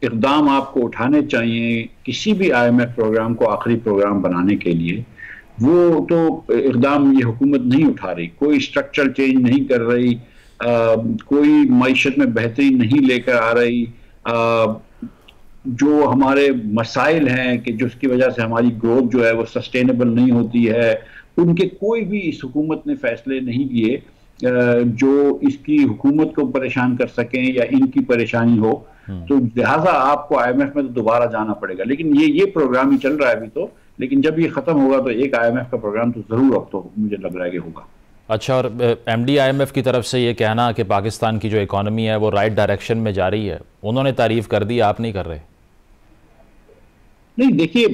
इकदाम आपको उठाने चाहिए किसी भी IMF प्रोग्राम को आखिरी प्रोग्राम बनाने के लिए, वो तो इकदाम ये हुकूमत नहीं उठा रही। कोई स्ट्रक्चरल चेंज नहीं कर रही, कोई मईशत में बेहतरी नहीं लेकर आ रही। जो हमारे मसाइल हैं कि जिसकी वजह से हमारी ग्रोथ जो है वो सस्टेनेबल नहीं होती है, उनके कोई भी इस हुकूमत ने फैसले नहीं लिए जो इसकी हुकूमत को परेशान कर सकें या इनकी परेशानी हो। तो लिहाजा आपको IMF में तो दोबारा जाना पड़ेगा। लेकिन ये प्रोग्राम ही चल रहा है अभी तो, लेकिन जब ये खत्म होगा तो एक IMF का प्रोग्राम तो जरूर अब तो मुझे लग रहा है कि होगा। अच्छा, और MD IMF की तरफ से ये कहना कि पाकिस्तान की जो इकॉनमी है वो राइट डायरेक्शन में जा रही है, उन्होंने तारीफ कर दी, आप नहीं कर रहे? नहीं, देखिए,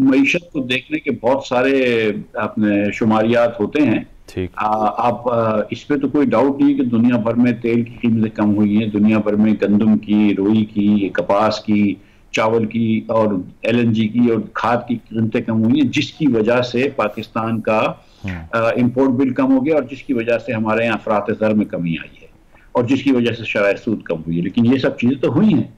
मईशत को देखने के बहुत सारे अपने शुमारियात होते हैं। ठीक, आप इस पे तो कोई डाउट नहीं कि दुनिया भर में तेल की कीमतें कम हुई हैं, दुनिया भर में गंदम की, रुई की, कपास की, चावल की और LNG की और खाद की कीमतें कम हुई हैं, जिसकी वजह से पाकिस्तान का इंपोर्ट बिल कम हो गया और जिसकी वजह से हमारे यहाँ अफरात ज़र में कमी आई है और जिसकी वजह से शराय सूद कम हुई है। लेकिन ये सब चीजें तो हुई हैं।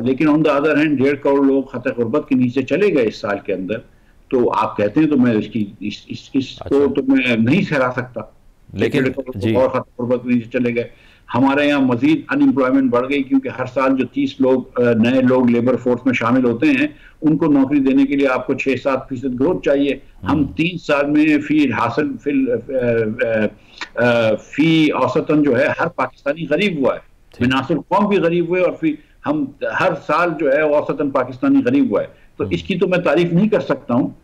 लेकिन on the other hand 1.5 crore लोग खतरे गुर्बत के नीचे चले गए इस साल के अंदर। तो आप कहते हैं तो मैं इसको तो मैं नहीं सहरा सकता, लेकिन जी, और खतरे गुर्बत के नीचे चले गए। हमारे यहाँ मजीद अनएम्प्लॉयमेंट बढ़ गई क्योंकि हर साल जो 30 लोग नए लोग लेबर फोर्स में शामिल होते हैं उनको नौकरी देने के लिए आपको 6-7% ग्रोथ चाहिए। हम 3 साल में फी औसतन जो है हर पाकिस्तानी गरीब हुआ है, बिनासिर कौम भी गरीब हुए और फिर हम हर साल जो है औसतन पाकिस्तानी गरीब हुआ है। तो इसकी तो मैं तारीफ नहीं कर सकता हूँ,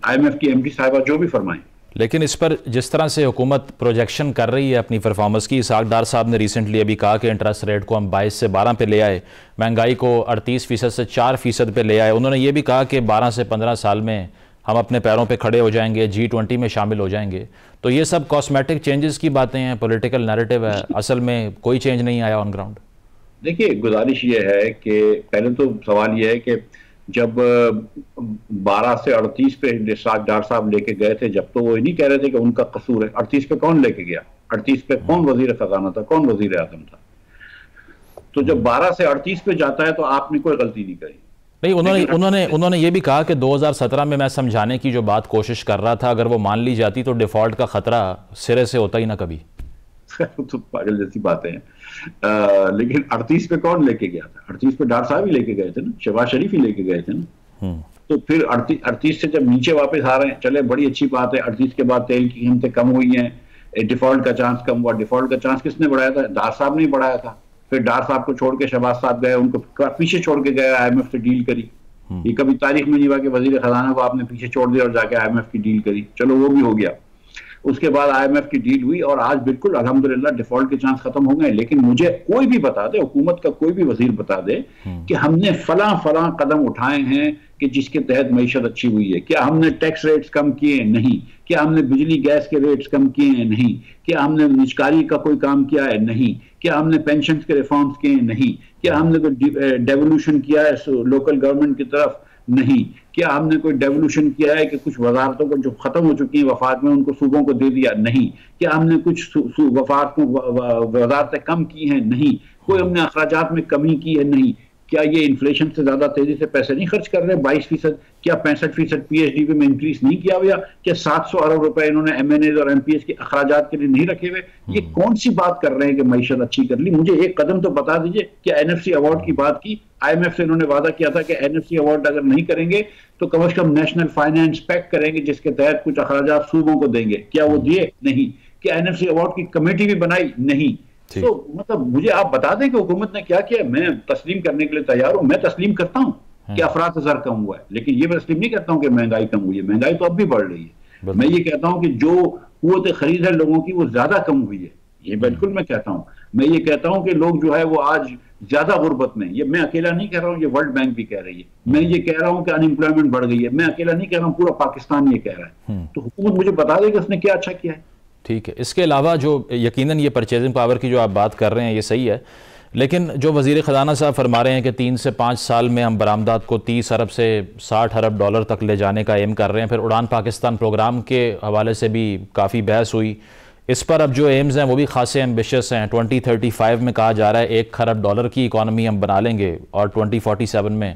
IMF की MD साहिबा जो भी फरमाएं। लेकिन इस पर जिस तरह से हुकूमत प्रोजेक्शन कर रही है अपनी परफॉर्मेंस की, इसहाक डार साहब ने रिसेंटली अभी कहा कि इंटरेस्ट रेट को हम 22 से 12 पे ले आए, महंगाई को 38% से 4% पे ले आए। उन्होंने ये भी कहा कि 12 से 15 साल में हम अपने पैरों पे खड़े हो जाएंगे, G20 में शामिल हो जाएंगे। तो ये सब कॉस्मेटिक चेंजेस की बातें हैं, पॉलिटिकल नैरेटिव है, असल में कोई चेंज नहीं आया ऑन ग्राउंड। देखिए, गुजारिश ये है कि पहले तो सवाल ये है कि जब 12 से 38 पे इसहाक डार साहब लेके गए थे, जब तो वो नहीं कह रहे थे कि उनका कसूर है। 38 पे कौन लेके गया? 38 पे कौन वजीर खजाना था, कौन वजीर आजम था? तो जब 12 से 38 पे जाता है तो आपने कोई गलती नहीं करी। नहीं, उन्होंने ये भी कहा कि 2017 में मैं समझाने की जो बात कोशिश कर रहा था, अगर वो मान ली जाती तो डिफॉल्ट का खतरा सिरे से होता ही ना कभी। तो पागल जैसी बातें हैं। लेकिन 38 पे कौन लेके गया था? 38 पे डार साहब ही लेके गए थे ना, शहबाज शरीफ ही लेके गए थे ना। तो फिर 38 से जब नीचे वापस आ रहे हैं, चले बड़ी अच्छी बात है। 38 के बाद तेल की कीमतें कम हुई हैं, डिफॉल्ट का चांस कम हुआ। डिफॉल्ट का चांस किसने बढ़ाया था? डार साहब ने बढ़ाया था। फिर डार साहब को छोड़ के शहबाज साहब गए, उनको पीछे छोड़ के गए, IMF से डील करी। ये कभी तारीख में नहीं हुआ कि वजीर खजाना को आपने पीछे छोड़ दिया और जाके IMF की डील करी। चलो वो भी हो गया। उसके बाद IMF की डील हुई और आज बिल्कुल अल्हम्दुलिल्लाह डिफॉल्ट के चांस खत्म हो गए। लेकिन मुझे कोई भी बता दे, हुकूमत का कोई भी वजीर बता दे कि हमने फलां कदम उठाए हैं कि जिसके तहत मईशत अच्छी हुई है। क्या हमने टैक्स रेट्स कम किए? नहीं। क्या हमने बिजली गैस के रेट्स कम किए हैं? नहीं। क्या हमने निजकारी का कोई काम किया है? नहीं। क्या हमने पेंशन के रिफॉर्म्स किए हैं? नहीं। क्या हमने कोई डेवोल्यूशन किया है लोकल गवर्नमेंट की तरफ? नहीं। क्या हमने कोई डेवोल्यूशन किया है कि कुछ वजारतों को जो खत्म हो चुकी हैं वफात में उनको सूबों को दे दिया? नहीं। क्या हमने कुछ वजारतें कम की हैं? नहीं। कोई हमने अखराजात में कमी की है? नहीं। क्या ये इन्फ्लेशन से ज्यादा तेजी से पैसे नहीं खर्च कर रहे 22%? क्या 65% PSDB में इंक्रीज नहीं किया हुआ? क्या 700 अरब रुपए इन्होंने MNAs और MPs के अखराजात के लिए नहीं रखे हुए? ये कौन सी बात कर रहे हैं कि मईशत अच्छी कर ली? मुझे एक कदम तो बता दीजिए। क्या NFC अवार्ड की बात की? IMF से इन्होंने वादा किया था कि NFC अवार्ड अगर नहीं करेंगे तो कम से कम नेशनल फाइनेंस पैक्ट करेंगे जिसके तहत कुछ अखराजात सूबों को देंगे। क्या वो दिए? नहीं। क्या NFC अवार्ड की कमेटी भी बनाई? नहीं। तो मतलब मुझे आप बता दें कि हुकूमत ने क्या किया। मैं तस्लीम करने के लिए तैयार हूं। मैं तस्लीम करता हूं कि अफरात ज़र कम हुआ है, लेकिन ये मैं तस्लीम नहीं करता हूं कि महंगाई कम हुई है। महंगाई तो अब भी बढ़ रही है। मैं ये कहता हूं कि जो कुव्वत खरीद है लोगों की वो ज्यादा कम हुई है। ये बिल्कुल मैं कहता हूं। मैं ये कहता हूं कि लोग जो है वो आज ज्यादा गुर्बत में, ये मैं अकेला नहीं कह रहा हूं, ये वर्ल्ड बैंक भी कह रही है। मैं ये कह रहा हूं कि अनएम्प्लॉयमेंट बढ़ गई है। मैं अकेला नहीं कह रहा हूं, पूरा पाकिस्तान ये कह रहा है। तो हुकूमत मुझे बता दे कि उसने क्या अच्छा किया है। ठीक है। इसके अलावा जो यकीनन ये परचेजिंग पावर की जो आप बात कर रहे हैं ये सही है, लेकिन जो वज़ीर ख़जाना साहब फरमा रहे हैं कि 3 से 5 साल में हम बरामदात को 30 अरब से 60 अरब डॉलर तक ले जाने का एम कर रहे हैं। फिर उड़ान पाकिस्तान प्रोग्राम के हवाले से भी काफ़ी बहस हुई। इस पर अब जो एम्स हैं वो भी खासे एम्बिशियस हैं। 2035 में कहा जा रहा है $1 खरब की इकॉनमी हम बना लेंगे और 2047 में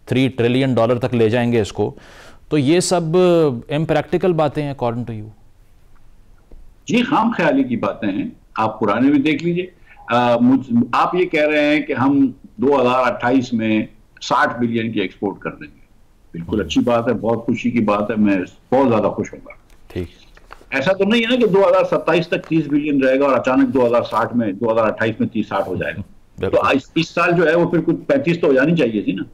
$3 ट्रिलियन तक ले जाएंगे इसको। तो ये सब इम्प्रैक्टिकल बातें हैं अकॉर्डिंग टू यू? जी, खाम ख्याली की बातें हैं। आप पुराने भी देख लीजिए। आप ये कह रहे हैं कि हम 2028 में 60 बिलियन की एक्सपोर्ट कर देंगे। बिल्कुल अच्छी बात है, बहुत खुशी की बात है, मैं बहुत ज्यादा खुश होगा। ठीक, ऐसा तो नहीं है ना कि 2027 तक 30 बिलियन रहेगा और अचानक 2028 में 30-60 हो जाएगा। तो इस साल जो है वो फिर कुछ 35 तो हो जानी चाहिए थी ना।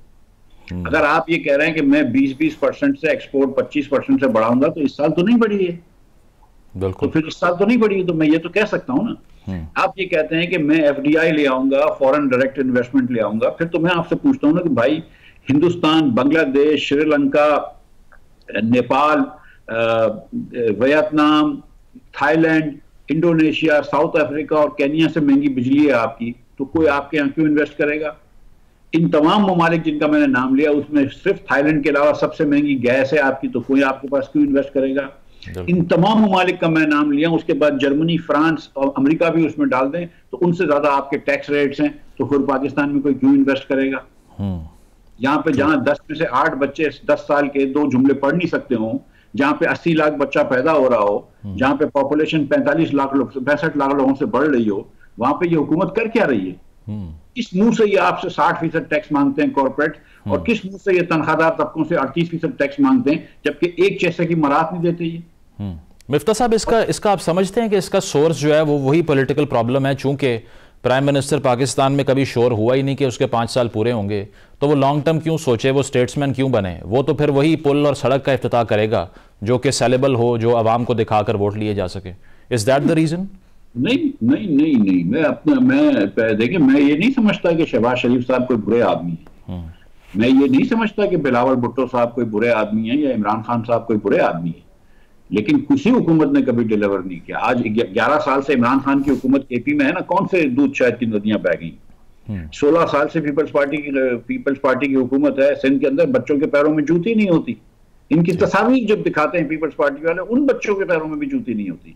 अगर आप ये कह रहे हैं कि मैं 20% से एक्सपोर्ट 25% से बढ़ाऊंगा, तो इस साल तो नहीं बढ़ी है। तो फिर इस साल तो नहीं बढ़ी है, तो मैं ये तो कह सकता हूं ना। आप ये कहते हैं कि मैं FDI ले आऊंगा, फॉरेन डायरेक्ट इन्वेस्टमेंट ले आऊंगा, फिर तो मैं आपसे पूछता हूं ना कि भाई Hindustan, Bangladesh, Sri Lanka, Nepal, Vietnam, Thailand, Indonesia, south Africa और केनिया से महंगी बिजली है आपकी, तो कोई आपके यहाँ क्यों इन्वेस्ट करेगा? इन तमाम ममालिक जिनका मैंने नाम लिया उसमें सिर्फ थाईलैंड के अलावा सबसे महंगी गैस है आपकी, तो कोई आपके पास क्यों इन्वेस्ट करेगा? इन तमाम ममालिक का मैं नाम लिया, उसके बाद जर्मनी, फ्रांस और अमेरिका भी उसमें डाल दें तो उनसे ज्यादा आपके टैक्स रेट्स हैं, तो फिर पाकिस्तान में कोई क्यों इन्वेस्ट करेगा? यहाँ पे जहां 10 में से 8 बच्चे 10 साल के 2 जुमले पढ़ नहीं सकते हो, जहां पे 80 लाख बच्चा पैदा हो रहा हो, जहां पे पॉपुलेशन 65 लाख लोगों से बढ़ रही हो, वहां पे ये हुकूमत कर क्या रही है? किस मुंह से ये आपसे 60% टैक्स मांगते हैं कॉर्पोरेट, और किस मुंह से ये तनख्वाहदार तबकों से 38% टैक्स मांगते हैं, जबकि एक जैसे की मराहत नहीं देते ये। मिफ्ता साहब, इसका आप समझते हैं कि इसका सोर्स जो है वो वही पॉलिटिकल प्रॉब्लम है? चूंकि प्राइम मिनिस्टर पाकिस्तान में कभी शोर हुआ ही नहीं कि उसके 5 साल पूरे होंगे, तो वो लॉन्ग टर्म क्यों सोचे, वो स्टेट्समैन क्यों बने? वो तो फिर वही पुल और सड़क का इफ्तिताह करेगा जो कि सेलेबल हो, जो आवाम को दिखाकर वोट लिए जा सके। Is that the reason? नहीं नहीं नहीं नहीं, मैं देखिए, मैं ये नहीं समझता कि शहबाज शरीफ साहब कोई बुरे आदमी है। मैं ये नहीं समझता कि बिलावल भुट्टो साहब कोई बुरे आदमी है या इमरान खान साहब कोई बुरे आदमी है, लेकिन किसी हुकूमत ने कभी डिलीवर नहीं किया। आज 11 साल से इमरान खान की हुकूमत KP में है ना, कौन से दूध शहद की नदियां बह गई? 16 साल से पीपल्स पार्टी की हुकूमत है। सिंध के अंदर बच्चों के पैरों में जूती नहीं होती। इनकी तस्वीर जब दिखाते हैं पीपल्स पार्टी वाले, उन बच्चों के पैरों में भी जूती नहीं होती।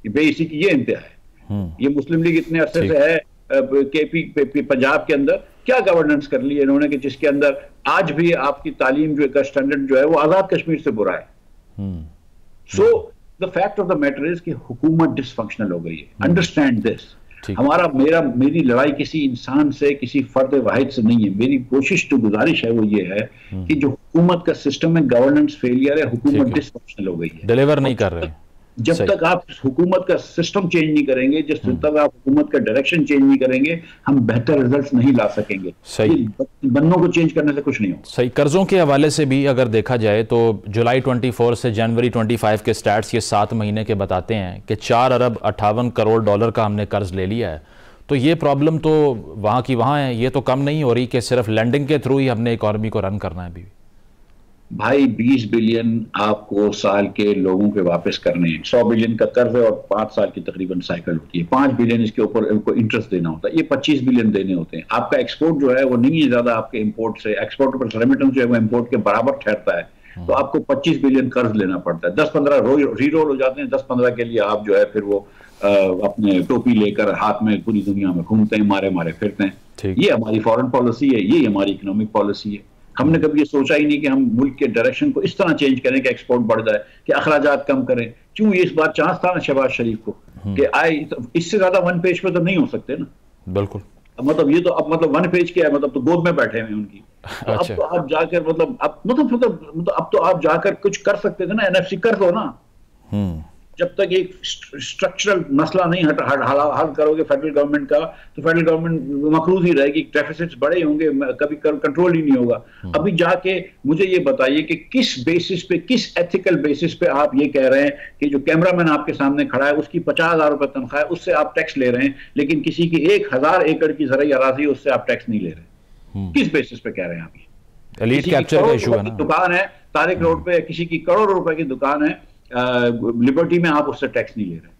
बेइज्जती की ये इंतहा है। ये मुस्लिम लीग इतने अरसे से है KP पंजाब के अंदर, क्या गवर्नेंस कर ली है इन्होंने कि जिसके अंदर आज भी आपकी तालीम जो का स्टैंडर्ड जो है वो आजाद कश्मीर से बुरा है। So the fact of the matter is कि हुकूमत डिसफंक्शनल हो गई है। Understand this. मेरी लड़ाई किसी इंसान से, किसी फर्द वाहिद से नहीं है। मेरी कोशिश तो गुजारिश है वो ये है कि जो हुकूमत का सिस्टम है, गवर्नेंस फेलियर है, हुकूमत डिसफंक्शनल हो गई है, डिलीवर नहीं कर रहे। जब तक आप हुकूमत का सिस्टम चेंज नहीं करेंगे, जिस तक आप हुकूमत का डायरेक्शन चेंज नहीं करेंगे, हम बेहतर रिजल्ट्स नहीं ला सकेंगे। सही, बन्नों को चेंज करने से कुछ नहीं होगा। सही। कर्जों के हवाले से भी अगर देखा जाए तो जुलाई 24 से जनवरी 25 के स्टैट्स ये 7 महीने के बताते हैं कि $4 अरब 58 करोड़ का हमने कर्ज ले लिया है। तो ये प्रॉब्लम तो वहाँ की वहाँ है, ये तो कम नहीं हो रही कि सिर्फ लैंडिंग के थ्रू ही हमने इकॉनमी को रन करना है। अभी भाई 20 बिलियन आपको साल के लोगों के वापस करने हैं। 100 बिलियन का कर्ज है और 5 साल की तकरीबन साइकिल होती है। 5 बिलियन इसके ऊपर इनको इंटरेस्ट देना होता है, ये 25 बिलियन देने होते हैं। आपका एक्सपोर्ट जो है वो नहीं है ज्यादा आपके इंपोर्ट से, एक्सपोर्ट पर रेमिटेंस जो है वो इंपोर्ट के बराबर ठहरता है, तो आपको 25 बिलियन कर्ज लेना पड़ता है। 10-15 रीरोल हो जाते हैं। 10-15 के लिए आप जो है फिर वो अपने टोपी लेकर हाथ में पूरी दुनिया में घूमते हैं, मारे मारे फिरते हैं। ये हमारी फॉरेन पॉलिसी है, ये हमारी इकोनॉमिक पॉलिसी है। हमने कभी ये सोचा ही नहीं कि हम मुल्क के डायरेक्शन को इस तरह चेंज करें कि एक्सपोर्ट बढ़ जाए, कि अखराजात कम करें। क्यों ये इस बार चांस था ना शहबाज शरीफ को कि इससे ज्यादा 1 पेज पे तो नहीं हो सकते ना। बिल्कुल। मतलब ये तो अब मतलब 1 पेज क्या है, मतलब तो गोद में बैठे हुए उनकी। तो अब तो आप जाकर मतलब अब तो आप जाकर कुछ कर सकते थे ना, NFC कर दो ना। जब तक एक स्ट्रक्चरल मसला नहीं हल करोगे फेडरल गवर्नमेंट का, तो फेडरल गवर्नमेंट मकरूज ही रहेगी। डेफिसिट्स बड़े होंगे, कभी कंट्रोल ही नहीं होगा। अभी जाके मुझे ये बताइए कि किस बेसिस पे, किस एथिकल बेसिस पे आप ये कह रहे हैं कि जो कैमरामैन आपके सामने खड़ा है उसकी 50,000 रुपए तनख्वाह है, उससे आप टैक्स ले रहे हैं, लेकिन किसी की 1000 एकड़ की ज़राई अराज़ी उससे आप टैक्स नहीं ले रहे? किस बेसिस पे कह रहे हैं आप ये? एलीट कैप्चर का इशू है ना। दुकान है तारिक रोड पे, किसी की करोड़ों रुपए की दुकान है लिबर्टी में, आप उससे टैक्स नहीं ले रहे।